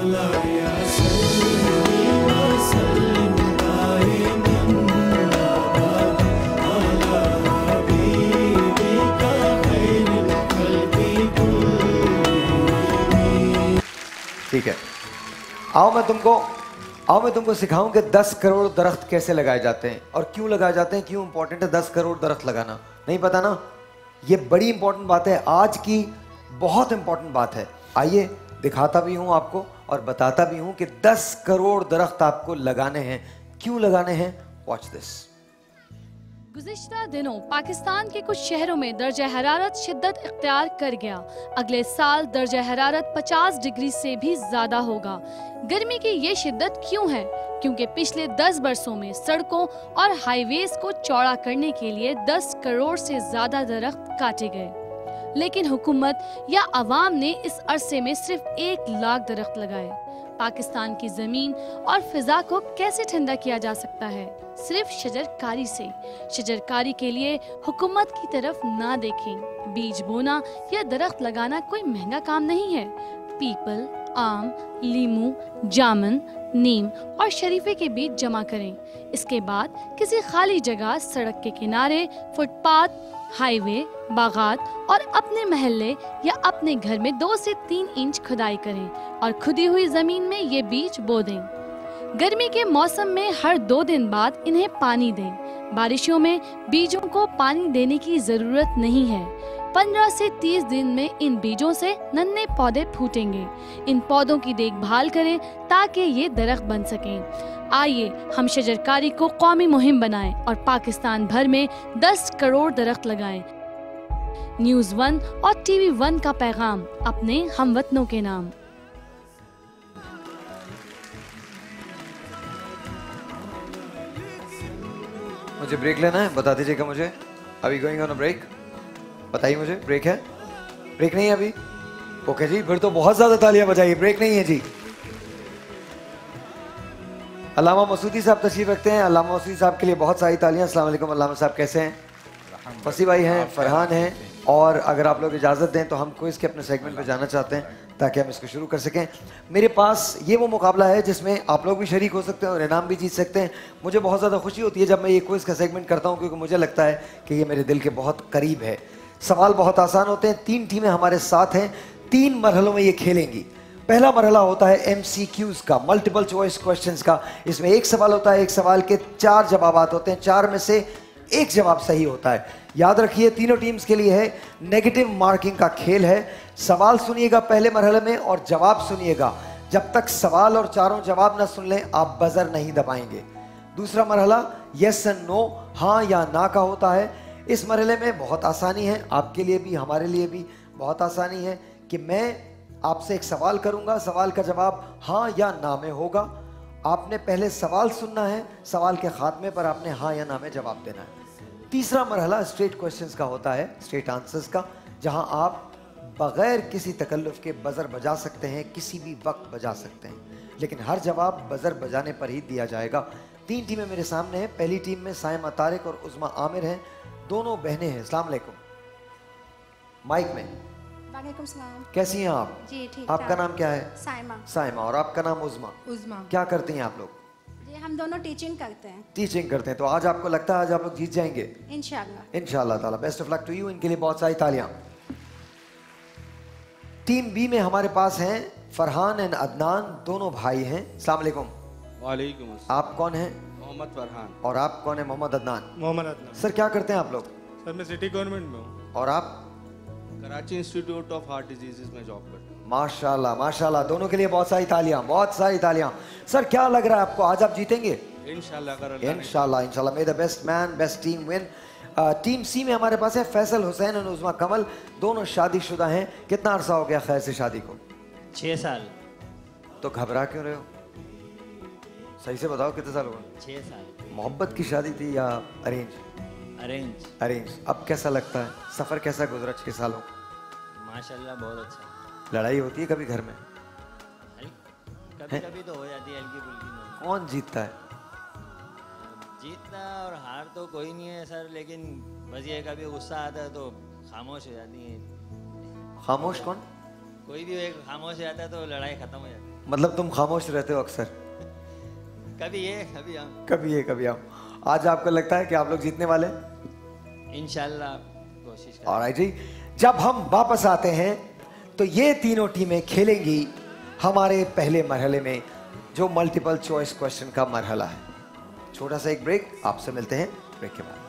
ठीक है, आओ मैं तुमको सिखाऊं कि 10 करोड़ दरख्त कैसे लगाए जाते हैं और क्यों लगाए जाते हैं, क्यों इंपॉर्टेंट है 10 करोड़ दरख्त लगाना। नहीं पता ना? ये बड़ी इंपॉर्टेंट बात है, आज की बहुत इंपॉर्टेंट बात है। आइए दिखाता भी हूं आपको और बताता भी हूं कि 10 करोड़ दरख्त आपको लगाने हैं। क्यों लगाने हैं? Watch this. गुज़िश्ता दिनों पाकिस्तान के कुछ शहरों में दर्जा हरारत शिद्दत इख्तियार कर गया। अगले साल दर्जा हरारत 50 डिग्री से भी ज्यादा होगा। गर्मी की ये शिद्दत क्यों है? क्योंकि पिछले 10 बरसों में सड़कों और हाईवेज को चौड़ा करने के लिए 10 करोड़ से ज्यादा दरख्त काटे गए। लेकिन हुकूमत या अवाम ने इस अरसे में सिर्फ 1 लाख दरख्त लगाए। पाकिस्तान की जमीन और फिजा को कैसे ठंडा किया जा सकता है? सिर्फ शजरकारी से। शजरकारी के लिए हुकूमत की तरफ ना देखें। बीज बोना या दरख्त लगाना कोई महंगा काम नहीं है। पीपल, आम, लीमू, जामुन, नीम और शरीफे के बीज जमा करें। इसके बाद किसी खाली जगह, सड़क के किनारे, फुटपाथ, हाईवे, बागात और अपने महल्ले या अपने घर में 2 से 3 इंच खुदाई करें और खुदी हुई जमीन में ये बीज बो दें। गर्मी के मौसम में हर 2 दिन बाद इन्हें पानी दें। बारिशों में बीजों को पानी देने की जरूरत नहीं है। 15 से 30 दिन में इन बीजों से नन्हे पौधे फूटेंगे। इन पौधों की देखभाल करें ताकि ये दरख्त बन सकें। आइए हम शजरकारी को कौमी मुहिम बनाएं और पाकिस्तान भर में 10 करोड़ दरख्त लगाएं। न्यूज़ 1 और टीवी 1 का पैगाम अपने हमवतनों के नाम। मुझे ब्रेक लेना है, बता दीजिएगा मुझे। अभी गोइंग ऑन अ ब्रेक, बताइए मुझे। ब्रेक है? ब्रेक नहीं है अभी? ओके जी, फिर तो बहुत ज्यादा तालियां बजाइए। ब्रेक नहीं है जी। अल्लामा मसूदी साहब तशरीफ रखते हैं। अल्लामा मसूदी साहब के लिए बहुत सारी तालियां। अस्सलाम वालेकुम अल्लामा साहब, कैसे हैं? फसी भाई हैं, फरहान हैं, और अगर आप लोग इजाज़त दें तो हम क्विज़ के अपने सेगमेंट पे जाना चाहते हैं ताकि हम इसको शुरू कर सकें। मेरे पास ये वो मुकाबला है जिसमें आप लोग भी शरीक हो सकते हैं और इनाम भी जीत सकते हैं। मुझे बहुत ज़्यादा खुशी होती है जब मैं ये क्विज़ का सेगमेंट करता हूँ, क्योंकि मुझे लगता है कि ये मेरे दिल के बहुत करीब है। सवाल बहुत आसान होते हैं। 3 टीमें हमारे साथ हैं, 3 मरहलों में ये खेलेंगी। पहला मरहला होता है MCQs का, मल्टीपल चॉइस क्वेश्चंस का। इसमें 1 सवाल होता है, 1 सवाल के 4 जवाब होते हैं, 4 में से 1 जवाब सही होता है। याद रखिए, तीनों टीम्स के लिए है नेगेटिव मार्किंग का खेल है। सवाल सुनिएगा पहले मरहले में और जवाब सुनिएगा। जब तक सवाल और चारों जवाब ना सुन लें आप बजर नहीं दबाएंगे। दूसरा मरहला यस एंड नो, हाँ या ना का होता है। इस मरहले में बहुत आसानी है, आपके लिए भी हमारे लिए भी बहुत आसानी है कि मैं आपसे एक सवाल करूंगा, सवाल का जवाब हाँ या ना में होगा। आपने पहले सवाल सुनना है, सवाल के खात्मे पर आपने हाँ या ना में जवाब देना है। तीसरा मरहला स्ट्रेट क्वेश्चंस का होता है, स्ट्रेट आंसर्स का, जहां आप बगैर किसी तकल्लुफ के बजर बजा सकते हैं, किसी भी वक्त बजा सकते हैं, लेकिन हर जवाब बजर बजाने पर ही दिया जाएगा। 3 टीमें मेरे सामने हैं। पहली टीम में साइमा तारिक और उज़मा आमिर हैं, दोनों बहनें हैं। अस्सलाम वालेकुम। माइक में। वालेकुम सलाम। कैसी हैं आप? जी ठीक। आपका नाम क्या है? साइमा। साइमा। और आपका नाम उज़मा? उज़मा। क्या करती हैं आप लोग? जी हम दोनों टीचिंग करते हैं। टीचिंग करते हैं। तो आज आपको लगता है आज आप लोग जीत जाएंगे? इंशाल्लाह। इंशाल्लाह ताला। Best of luck to you. इनके लिए बहुत सारी तालियां। टीम बी में हमारे पास हैं फरहान एंड अदनान, दोनों भाई हैं। अस्सलाम वालेकुम। वालेकुम अस्सलाम। आप कौन हैं? मोहम्मद फरहान। और आप कौन है? मोहम्मद अदनान। मोहम्मद अदनान। सर क्या करते हैं आप लोग? सर मैं सिटी गवर्नमेंट में हूँ। और आप? Karachi institute of heart diseases में जॉब करता हूँ। माशाल्लाह माशाल्लाह, दोनों के लिए बहुत सारी तालियां, बहुत सारी तालियां। सर क्या लग रहा है आपको, आज आप जीतेंगे? इंशाल्लाह। इंशाल्लाह इंशाल्लाह। May the best man best team win. Team C में हमारे पास है फैसल हुसैन और उज़मा कमल, दोनों शादीशुदा हैं। कितना अरसा हो गया खैर से शादी को? 6 साल। तो घबरा क्यों रहे हो? सही से बताओ कितने साल हुआ? 6 साल। मोहब्बत की शादी थी या अरेंज? अरेंज। अरेंज। अब कैसा लगता है, सफर कैसा गुजरा 6 सालों? माशाल्लाह बहुत अच्छा। लड़ाई होती है कभी घर में? कभी कभी तो हो जाती है हल्की फुल्की। कौन जीतता है? जीतना और हार तो कोई नहीं है सर, लेकिन बस ये कभी गुस्सा आता है तो खामोश हो जाती है। खामोश कौन? कोई भी एक खामोश हो जाता है तो लड़ाई खत्म हो जाती है। मतलब तुम खामोश रहते हो अक्सर, कभी ये कभी हम। कभी ये कभी हम। आज आपको लगता है कि आप लोग जीतने वाले? इंशाल्लाह कोशिश करें। ऑलराइट जी, जब हम वापस आते हैं तो ये तीनों टीमें खेलेंगी हमारे पहले मरहले में, जो मल्टीपल चॉइस क्वेश्चन का मरहला है। छोटा सा एक ब्रेक, आपसे मिलते हैं ब्रेक के बाद।